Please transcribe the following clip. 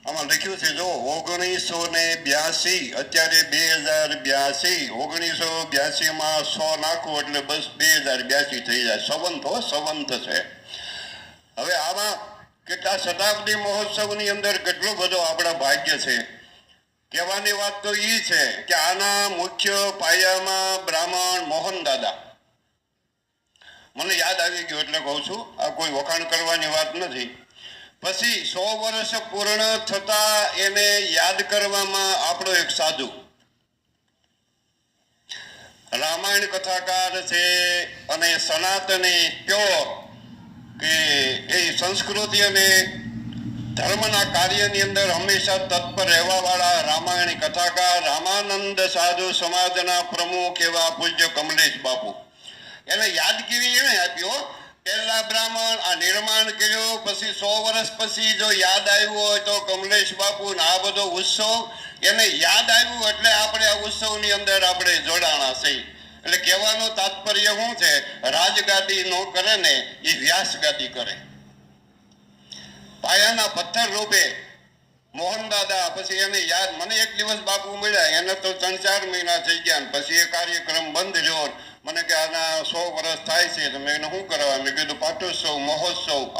આમાં લખ્યું છે જો 1982 અત્યારે 2082 1982 100 નાખો એટલે બસ 2082 થઈ જાય સંવંત છે. હવે આમાં કેટલા શતાબ્દી મહોત્સવની અંદર કેટલો બધો આપણા ભાગ્ય છે. કહેવાની વાત તો એ છે કે આના મુખ્ય પાયામાં બ્રાહ્મણ મોહન દાદા મને યાદ આવી ગયું એટલે કહું છું. આ કોઈ વખાણ કરવાની વાત નથી. પછી 100 વર્ષ પૂર્ણ થતા એને યાદ કરવામાં આપણો એક સાધુ રામાયણ કથાકાર છે અને સનાતની પ્યોર કે એ સંસ્કૃતિ અને ધર્મના કાર્યની અંદર હંમેશા તત્પર રહેવા વાળા રામાયણી કથાકાર રામાનંદ સાધુ સમાજના પ્રમુખ એવા પૂજ્ય કમલેશ બાપુ એને યાદગીરી એને આપ્યો. પહેલા બ્રાહ્મણ આ નિર્માણ કર્યો, પછી 100 વર્ષ પછી જો યાદ આવ્યું હોય તો કમલેશ બાપુ આ બધો ઉત્સવ એને યાદ આવ્યું એટલે આપણે આ ઉત્સવની અંદર આપણે જોડાણા છે. એટલે કહેવાનું તાત્પર્ય શું છે, રાજગાદી નો કરે ને એ વ્યાસગાદી કરે. પાયાના પથ્થર રૂપે મોહન દાદા પછી એને યાદ મને એક દિવસ બાપુ મળ્યા, એને તો 3-4 મહિના થઈ ગયા. પછી એ કાર્યક્રમ બંધ રહ્યો. મને કે આના 100 વર્ષ થાય છે તો મેં શું કરવા, મેં કીધું પાટોત્સવ મહોત્સવ